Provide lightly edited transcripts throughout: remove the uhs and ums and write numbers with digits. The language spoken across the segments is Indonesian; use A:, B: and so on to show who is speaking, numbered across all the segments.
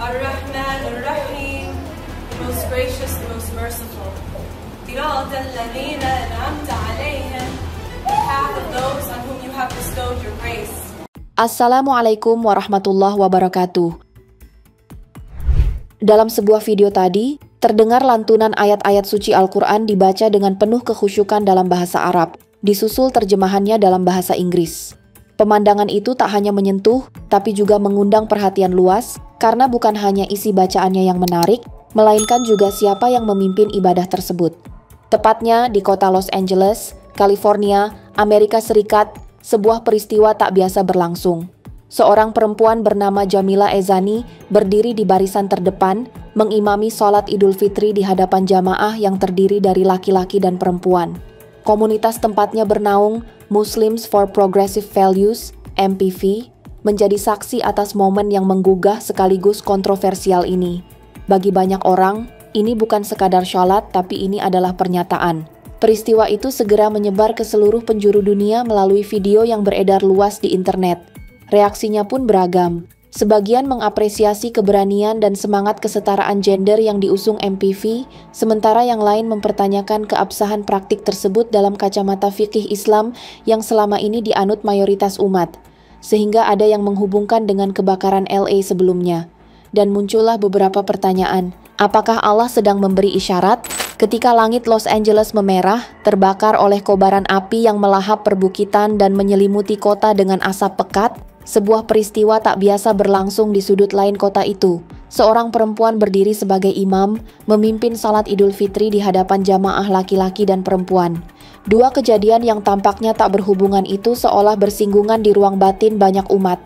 A: Ar-Rahman Ar-Rahim, the most gracious, the most merciful. صراط الذين أنعمت عليهم, the path of those on whom you have bestowed your grace.
B: Assalamualaikum warahmatullahi wabarakatuh. Dalam sebuah video tadi, terdengar lantunan ayat-ayat suci Al-Quran dibaca dengan penuh kekhusyukan dalam bahasa Arab, disusul terjemahannya dalam bahasa Inggris. Pemandangan itu tak hanya menyentuh, tapi juga mengundang perhatian luas, karena bukan hanya isi bacaannya yang menarik, melainkan juga siapa yang memimpin ibadah tersebut. Tepatnya di kota Los Angeles, California, Amerika Serikat, sebuah peristiwa tak biasa berlangsung. Seorang perempuan bernama Jamila Ezani berdiri di barisan terdepan, mengimami sholat Idul Fitri di hadapan jamaah yang terdiri dari laki-laki dan perempuan. Komunitas tempatnya bernaung, Muslims for Progressive Values, MPV, menjadi saksi atas momen yang menggugah sekaligus kontroversial ini. Bagi banyak orang, ini bukan sekadar sholat, tapi ini adalah pernyataan. Peristiwa itu segera menyebar ke seluruh penjuru dunia melalui video yang beredar luas di internet. Reaksinya pun beragam. Sebagian mengapresiasi keberanian dan semangat kesetaraan gender yang diusung MPV, sementara yang lain mempertanyakan keabsahan praktik tersebut dalam kacamata fikih Islam yang selama ini dianut mayoritas umat. Sehingga ada yang menghubungkan dengan kebakaran LA sebelumnya. Dan muncullah beberapa pertanyaan. Apakah Allah sedang memberi isyarat? Ketika langit Los Angeles memerah, terbakar oleh kobaran api yang melahap perbukitan dan menyelimuti kota dengan asap pekat, sebuah peristiwa tak biasa berlangsung di sudut lain kota itu. Seorang perempuan berdiri sebagai imam, memimpin salat Idul Fitri di hadapan jamaah laki-laki dan perempuan. Dua kejadian yang tampaknya tak berhubungan itu seolah bersinggungan di ruang batin banyak umat.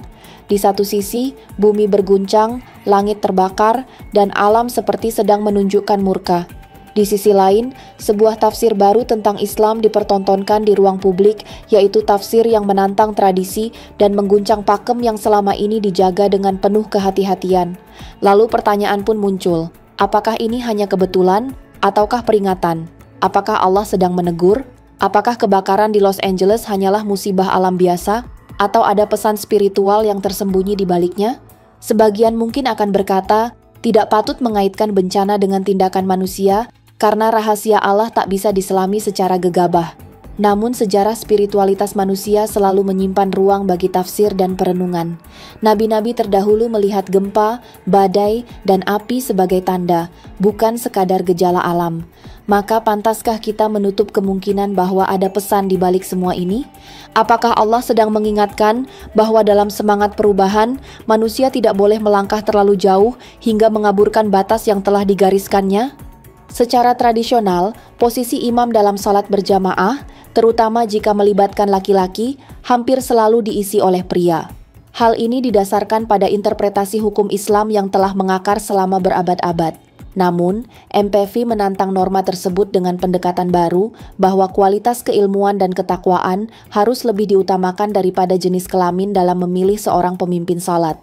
B: Di satu sisi, bumi berguncang, langit terbakar, dan alam seperti sedang menunjukkan murka. Di sisi lain, sebuah tafsir baru tentang Islam dipertontonkan di ruang publik, yaitu tafsir yang menantang tradisi dan mengguncang pakem yang selama ini dijaga dengan penuh kehati-hatian. Lalu pertanyaan pun muncul, apakah ini hanya kebetulan ataukah peringatan? Apakah Allah sedang menegur? Apakah kebakaran di Los Angeles hanyalah musibah alam biasa? Atau ada pesan spiritual yang tersembunyi di baliknya? Sebagian mungkin akan berkata, tidak patut mengaitkan bencana dengan tindakan manusia, karena rahasia Allah tak bisa diselami secara gegabah. Namun sejarah spiritualitas manusia selalu menyimpan ruang bagi tafsir dan perenungan. Nabi-nabi terdahulu melihat gempa, badai, dan api sebagai tanda, bukan sekadar gejala alam. Maka pantaskah kita menutup kemungkinan bahwa ada pesan di balik semua ini? Apakah Allah sedang mengingatkan bahwa dalam semangat perubahan, manusia tidak boleh melangkah terlalu jauh hingga mengaburkan batas yang telah digariskannya? Secara tradisional, posisi imam dalam salat berjamaah, terutama jika melibatkan laki-laki, hampir selalu diisi oleh pria. Hal ini didasarkan pada interpretasi hukum Islam yang telah mengakar selama berabad-abad. Namun, MPV menantang norma tersebut dengan pendekatan baru bahwa kualitas keilmuan dan ketakwaan harus lebih diutamakan daripada jenis kelamin dalam memilih seorang pemimpin salat.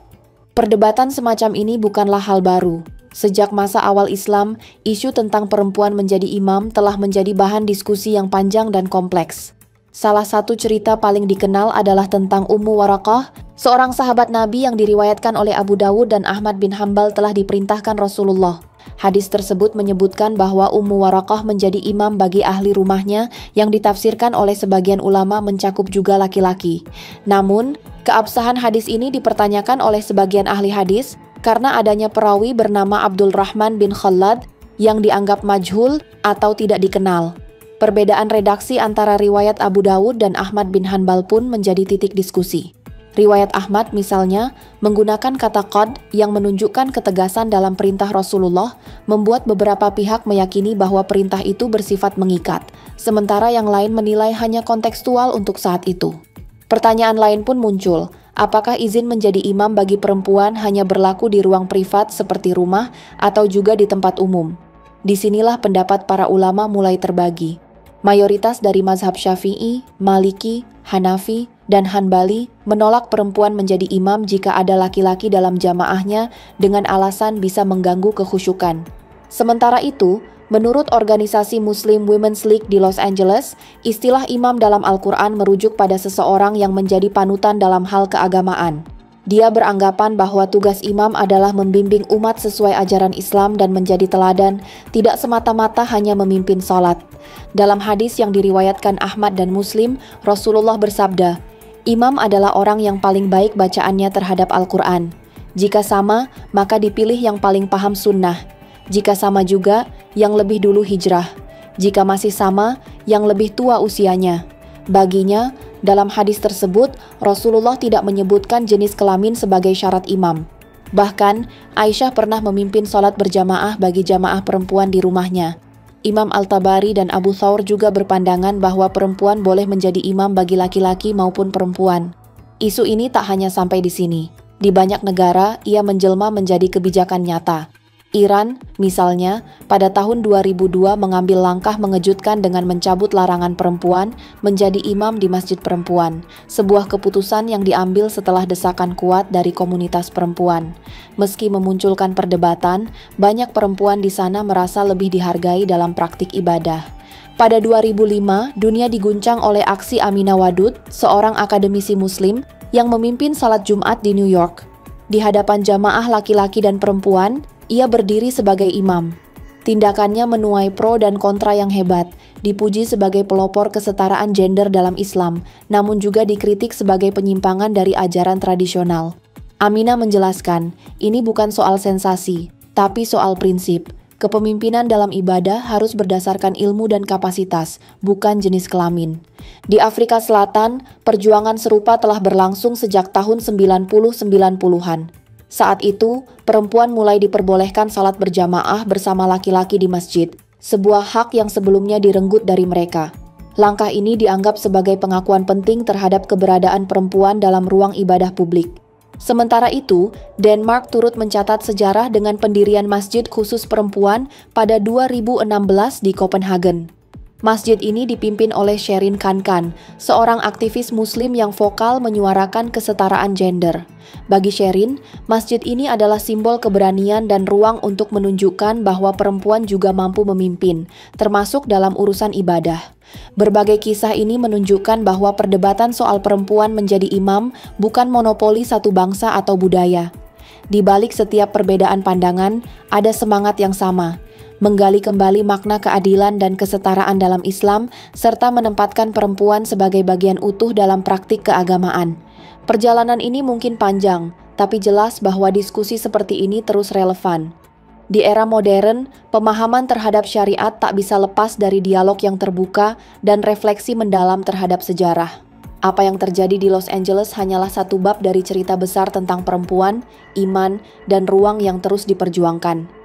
B: Perdebatan semacam ini bukanlah hal baru. Sejak masa awal Islam, isu tentang perempuan menjadi imam telah menjadi bahan diskusi yang panjang dan kompleks. Salah satu cerita paling dikenal adalah tentang Ummu Waraqah, seorang sahabat Nabi yang diriwayatkan oleh Abu Dawud dan Ahmad bin Hanbal telah diperintahkan Rasulullah. Hadis tersebut menyebutkan bahwa Ummu Waraqah menjadi imam bagi ahli rumahnya yang ditafsirkan oleh sebagian ulama mencakup juga laki-laki. Namun, keabsahan hadis ini dipertanyakan oleh sebagian ahli hadis, karena adanya perawi bernama Abdul Rahman bin Khallad yang dianggap majhul atau tidak dikenal. Perbedaan redaksi antara riwayat Abu Dawud dan Ahmad bin Hanbal pun menjadi titik diskusi. Riwayat Ahmad misalnya menggunakan kata qad yang menunjukkan ketegasan dalam perintah Rasulullah, membuat beberapa pihak meyakini bahwa perintah itu bersifat mengikat, sementara yang lain menilai hanya kontekstual untuk saat itu. Pertanyaan lain pun muncul. Apakah izin menjadi imam bagi perempuan hanya berlaku di ruang privat seperti rumah atau juga di tempat umum? Disinilah pendapat para ulama mulai terbagi. Mayoritas dari mazhab Syafi'i, Maliki, Hanafi, dan Hanbali menolak perempuan menjadi imam jika ada laki-laki dalam jamaahnya dengan alasan bisa mengganggu kekhusyukan. Sementara itu, menurut organisasi Muslim Women's League di Los Angeles, istilah imam dalam Al-Quran merujuk pada seseorang yang menjadi panutan dalam hal keagamaan. Dia beranggapan bahwa tugas imam adalah membimbing umat sesuai ajaran Islam dan menjadi teladan, tidak semata-mata hanya memimpin sholat. Dalam hadis yang diriwayatkan Ahmad dan Muslim, Rasulullah bersabda, "Imam adalah orang yang paling baik bacaannya terhadap Al-Quran. Jika sama, maka dipilih yang paling paham sunnah. Jika sama juga, yang lebih dulu hijrah. Jika masih sama, yang lebih tua usianya." Baginya, dalam hadis tersebut, Rasulullah tidak menyebutkan jenis kelamin sebagai syarat imam. Bahkan, Aisyah pernah memimpin sholat berjamaah bagi jamaah perempuan di rumahnya. Imam Al-Tabari dan Abu Thawr juga berpandangan bahwa perempuan boleh menjadi imam bagi laki-laki maupun perempuan. Isu ini tak hanya sampai di sini. Di banyak negara, ia menjelma menjadi kebijakan nyata. Iran, misalnya, pada tahun 2002 mengambil langkah mengejutkan dengan mencabut larangan perempuan menjadi imam di masjid perempuan, sebuah keputusan yang diambil setelah desakan kuat dari komunitas perempuan. Meski memunculkan perdebatan, banyak perempuan di sana merasa lebih dihargai dalam praktik ibadah. Pada 2005, dunia diguncang oleh aksi Aminah Wadud, seorang akademisi muslim yang memimpin salat Jumat di New York. Di hadapan jamaah laki-laki dan perempuan, ia berdiri sebagai imam. Tindakannya menuai pro dan kontra yang hebat, dipuji sebagai pelopor kesetaraan gender dalam Islam, namun juga dikritik sebagai penyimpangan dari ajaran tradisional. Aminah menjelaskan, ini bukan soal sensasi, tapi soal prinsip. Kepemimpinan dalam ibadah harus berdasarkan ilmu dan kapasitas, bukan jenis kelamin. Di Afrika Selatan, perjuangan serupa telah berlangsung sejak tahun 90-90-an. Saat itu, perempuan mulai diperbolehkan salat berjamaah bersama laki-laki di masjid, sebuah hak yang sebelumnya direnggut dari mereka. Langkah ini dianggap sebagai pengakuan penting terhadap keberadaan perempuan dalam ruang ibadah publik. Sementara itu, Denmark turut mencatat sejarah dengan pendirian masjid khusus perempuan pada 2016 di Copenhagen. Masjid ini dipimpin oleh Sherin Khankan, seorang aktivis muslim yang vokal menyuarakan kesetaraan gender. Bagi Sherin, masjid ini adalah simbol keberanian dan ruang untuk menunjukkan bahwa perempuan juga mampu memimpin, termasuk dalam urusan ibadah. Berbagai kisah ini menunjukkan bahwa perdebatan soal perempuan menjadi imam bukan monopoli satu bangsa atau budaya. Di balik setiap perbedaan pandangan, ada semangat yang sama, menggali kembali makna keadilan dan kesetaraan dalam Islam, serta menempatkan perempuan sebagai bagian utuh dalam praktik keagamaan. Perjalanan ini mungkin panjang, tapi jelas bahwa diskusi seperti ini terus relevan. Di era modern, pemahaman terhadap syariat tak bisa lepas dari dialog yang terbuka dan refleksi mendalam terhadap sejarah. Apa yang terjadi di Los Angeles hanyalah satu bab dari cerita besar tentang perempuan, iman, dan ruang yang terus diperjuangkan.